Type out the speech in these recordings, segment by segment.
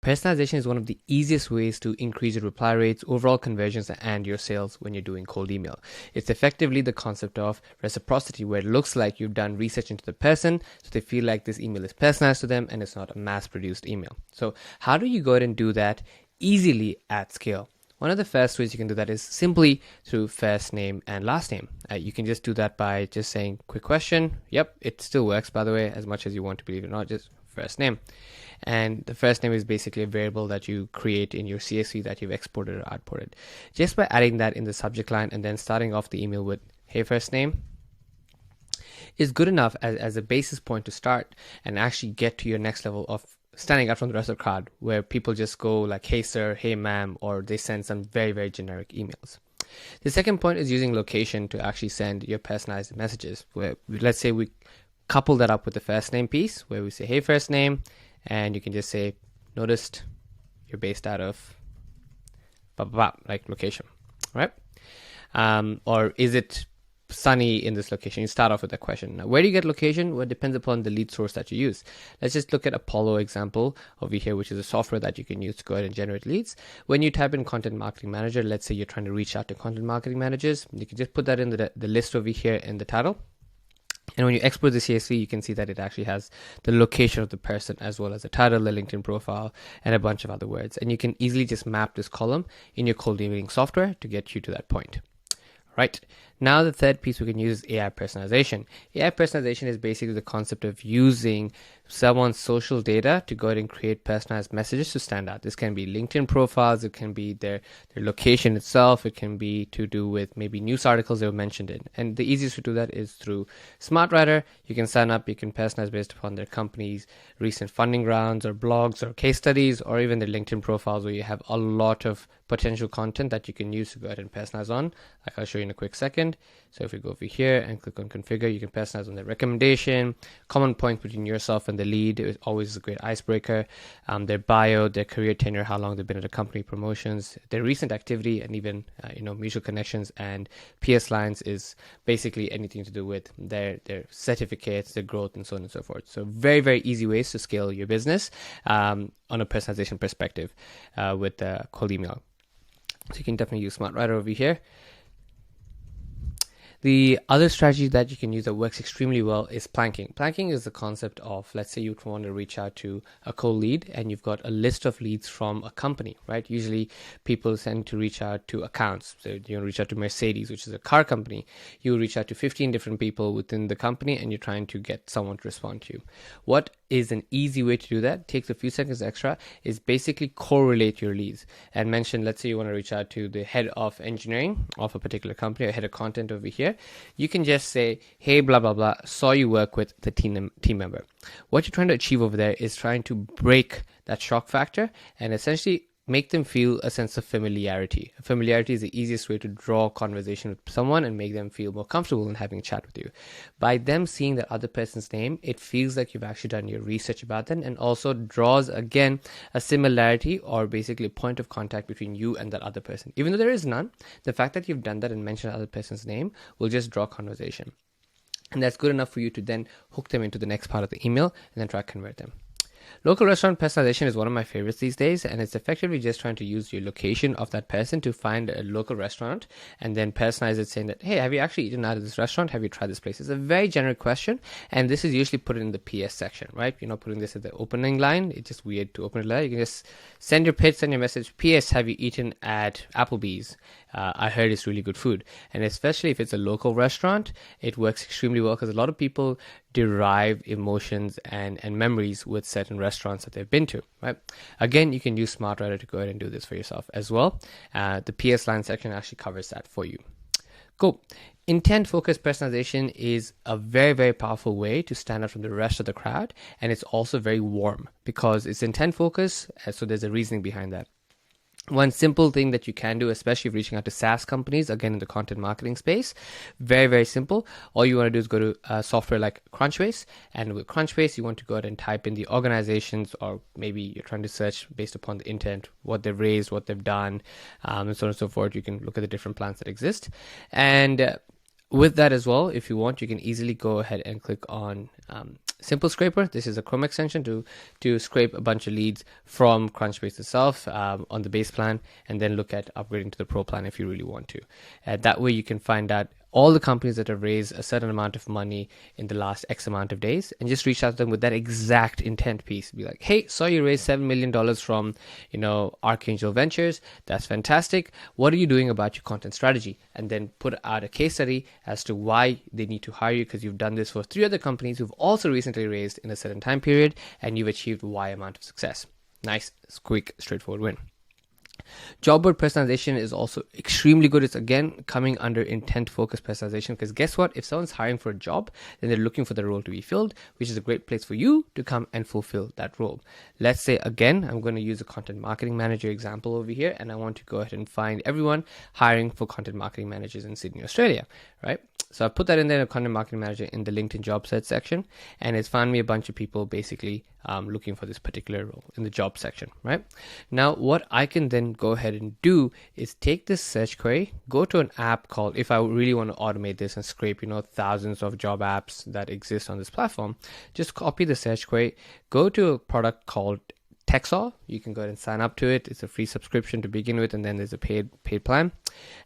Personalization is one of the easiest ways to increase your reply rates, overall conversions, and your sales when you're doing cold email. It's effectively the concept of reciprocity, where it looks like you've done research into the person, so they feel like this email is personalized to them and it's not a mass-produced email. So how do you go ahead and do that easily at scale? One of the first ways you can do that is simply through first name and last name. You can just do that by just saying quick question. Yep, it still works, by the way, as much as you want to believe it or not, just first name. And the first name is basically a variable that you create in your CSV that you've exported or outputted. Just by adding that in the subject line and then starting off the email with, hey, first name, is good enough as a basis point to start and actually get to your next level of standing out from the rest of the crowd, where people just go like, hey, sir, hey, ma'am, or they send some very, very generic emails. The second point is using location to actually send your personalized messages, where let's say we couple that up with the first name piece, where we say, hey, first name, and you can just say, noticed you're based out of blah, blah, blah, like location, right? Or is it sunny in this location? You start off with that question. Now, where do you get location? Well, it depends upon the lead source that you use. Let's just look at Apollo example over here, which is a software that you can use to go ahead and generate leads. When you type in content marketing manager, let's say you're trying to reach out to content marketing managers, you can just put that in the list over here in the title. And when you export the CSV, you can see that it actually has the location of the person as well as the title, the LinkedIn profile, and a bunch of other words. And you can easily just map this column in your cold emailing software to get you to that point. Right. Now the third piece we can use is AI personalization. AI personalization is basically the concept of using someone's social data to go ahead and create personalized messages to stand out. This can be LinkedIn profiles, it can be their location itself, it can be to do with maybe news articles they were mentioned in. And the easiest to do that is through SmartWriter. You can sign up, you can personalize based upon their company's recent funding rounds or blogs or case studies, or even their LinkedIn profiles, where you have a lot of potential content that you can use to go ahead and personalize on, like I'll show you in a quick second. So if we go over here and click on configure, you can personalize on the recommendation, common points between yourself and the lead. It's always a great icebreaker. Their bio, their career tenure, how long they've been at a company, promotions, their recent activity, and even mutual connections. And PS lines is basically anything to do with their certificates, their growth, and so on and so forth. So very, very easy ways to scale your business on a personalization perspective with cold email. So you can definitely use SmartWriter over here. The other strategy that you can use that works extremely well is planking. Planking is the concept of, let's say you want to reach out to a cold lead and you've got a list of leads from a company, right? Usually people tend to reach out to accounts. So you reach out to Mercedes, which is a car company. You reach out to 15 different people within the company and you're trying to get someone to respond to you. What is an easy way to do that, takes a few seconds extra, is basically correlate your leads and mention, let's say you want to reach out to the head of engineering of a particular company or head of content over here. You can just say, hey, blah, blah, blah, saw you work with the team member. What you're trying to achieve over there is trying to break that shock factor and essentially make them feel a sense of familiarity. Familiarity is the easiest way to draw a conversation with someone and make them feel more comfortable in having a chat with you. By them seeing that other person's name, it feels like you've actually done your research about them, and also draws, again, a similarity or basically a point of contact between you and that other person. Even though there is none, the fact that you've done that and mentioned the other person's name will just draw conversation. And that's good enough for you to then hook them into the next part of the email and then try to convert them. Local restaurant personalization is one of my favorites these days, and it's effectively just trying to use your location of that person to find a local restaurant and then personalize it, saying that, hey, have you actually eaten out of this restaurant? Have you tried this place? It's a very generic question, and this is usually put in the PS section, right? You're not putting this at the opening line. It's just weird to open it there. You can just send your pitch, send your message, PS, have you eaten at Applebee's? I heard it's really good food. And especially if it's a local restaurant, it works extremely well because a lot of people derive emotions and memories with certain restaurants that they've been to, right? Again, you can use SmartWriter to go ahead and do this for yourself as well. The PS line section actually covers that for you. Cool. Intent focused personalization is a very, very powerful way to stand out from the rest of the crowd. And it's also very warm because it's intent focused. So there's a reasoning behind that. One simple thing that you can do, especially if reaching out to SaaS companies, again in the content marketing space, very, very simple. All you want to do is go to a software like Crunchbase, and with Crunchbase, you want to go ahead and type in the organizations, or maybe you're trying to search based upon the intent, what they've raised, what they've done, and so on and so forth. You can look at the different plans that exist. And with that as well, if you want, you can easily go ahead and click on Simple Scraper. This is a Chrome extension to scrape a bunch of leads from Crunchbase itself on the base plan, and then look at upgrading to the Pro plan if you really want to. That way you can find out all the companies that have raised a certain amount of money in the last X amount of days, and just reach out to them with that exact intent piece. Be like, hey, saw you raised $7 million from, Archangel Ventures. That's fantastic. What are you doing about your content strategy? And then put out a case study as to why they need to hire you, because you've done this for 3 other companies who've also recently raised in a certain time period, and you've achieved Y amount of success. Nice, quick, straightforward win. Job board personalization is also extremely good. It's again coming under intent focused personalization, because guess what? If someone's hiring for a job, then they're looking for the role to be filled, which is a great place for you to come and fulfill that role. Let's say, again, I'm going to use a content marketing manager example over here, and I want to go ahead and find everyone hiring for content marketing managers in Sydney, Australia, right? So I put that in there, a content marketing manager in the LinkedIn job search section, and it's found me a bunch of people basically looking for this particular role in the job section, right? Now, what I can then go ahead and do is take this search query, go to an app called, if I really want to automate this and scrape, thousands of job apps that exist on this platform, just copy the search query, go to a product called Texaw. You can go ahead and sign up to it. It's a free subscription to begin with, and then there's a paid plan.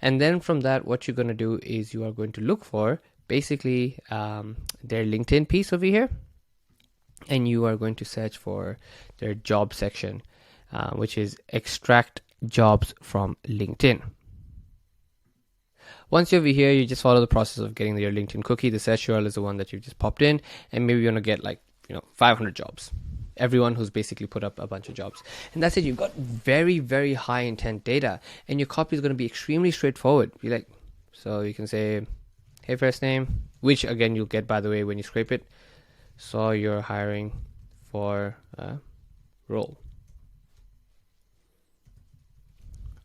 And then from that, what you're going to do is you are going to look for basically their LinkedIn piece over here, and you are going to search for their job section, which is extract jobs from LinkedIn. Once you're over here, you just follow the process of getting your LinkedIn cookie. The search URL is the one that you've just popped in, and maybe you want to get 500 jobs. Everyone who's basically put up a bunch of jobs. And that's it. You've got very, very high intent data, and your copy is going to be extremely straightforward. So you can say, hey, first name, which again, you'll get, by the way, when you scrape it. Saw you're hiring for a role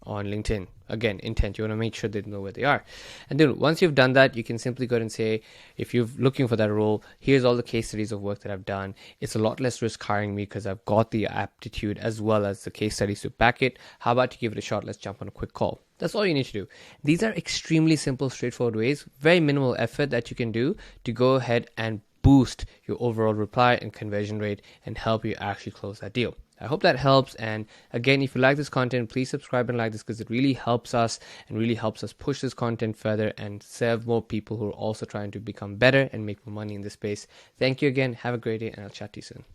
on LinkedIn. Again, intent. You want to make sure they know where they are. And then once you've done that, you can simply go ahead and say, if you're looking for that role, here's all the case studies of work that I've done. It's a lot less risk hiring me because I've got the aptitude as well as the case studies to back it. How about you give it a shot? Let's jump on a quick call. That's all you need to do. These are extremely simple, straightforward ways, very minimal effort that you can do to go ahead and boost your overall reply and conversion rate and help you actually close that deal. I hope that helps. And again, if you like this content, please subscribe and like this, because it really helps us and really helps us push this content further and serve more people who are also trying to become better and make more money in this space. Thank you again. Have a great day, and I'll chat to you soon.